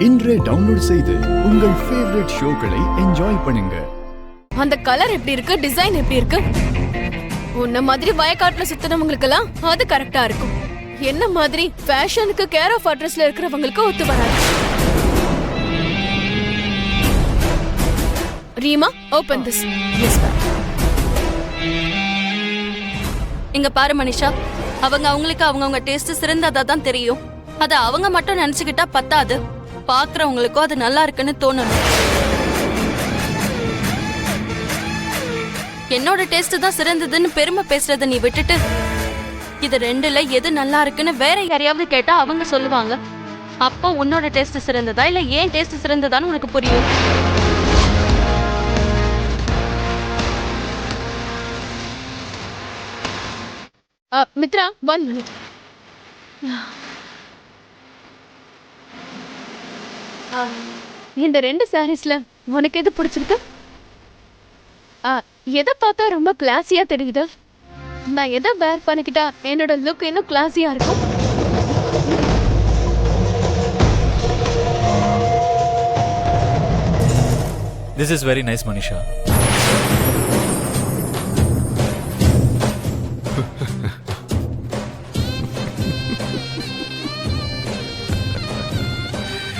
இன்றே டவுன்லோட் செய்து உங்கள் ஃபேவரட் ஷோக்களை என்ஜாய் பண்ணுங்க. அந்த கலர் எப்படி இருக்கு, டிசைன் எப்படி இருக்கு? உன்ன மாதிரி வயக்காட்டுல சுத்தினவங்களுக்கெல்லாம் அது கரெக்டா இருக்கும். என்ன மாதிரி ஃபேஷனுக்கு கேர் ஆஃப் அட்ரஸ்ல இருக்கிறவங்களுக்கு ஒத்து வராது. Reema, open this. Yes ma'am. இங்க பாரு மனிஷா, அவங்களுக்கு அவங்கவுங்க டேஸ்ட் சிறந்ததா தான் தெரியும். அத அவங்க மட்டும் நினைச்சுக்கிட்டா பத்தாது, பாக்குறவங்களுக்கும் அது நல்லா இருக்குன்னு தோணணும். என்னோட டேஸ்ட் தான் சிறந்ததுன்னு பெருமை பேசுறத நீ விட்டுட்டு இது ரெண்டுல எது நல்லா இருக்குன்னு வேற யாரையாவது கேட்டா அவங்க சொல்லுவாங்க. அப்போ உன்னோட டேஸ்ட் சிறந்ததா இல்ல ஏன் டேஸ்ட் சிறந்ததான்னு உனக்கு புரியும். மித்ரா, 1 minute. இந்த 2 சாரீஸ்ல உனக்கு எது பிடிச்சிருக்கு? எதை பார்த்தா ரொம்ப கிளாஸியா தெரியுது? நான் எதை வேர் பண்ணிக்கிட்டா என்னோட லுக் இன்னும் கிளாஸியா இருக்கும்? This is very nice, Manisha.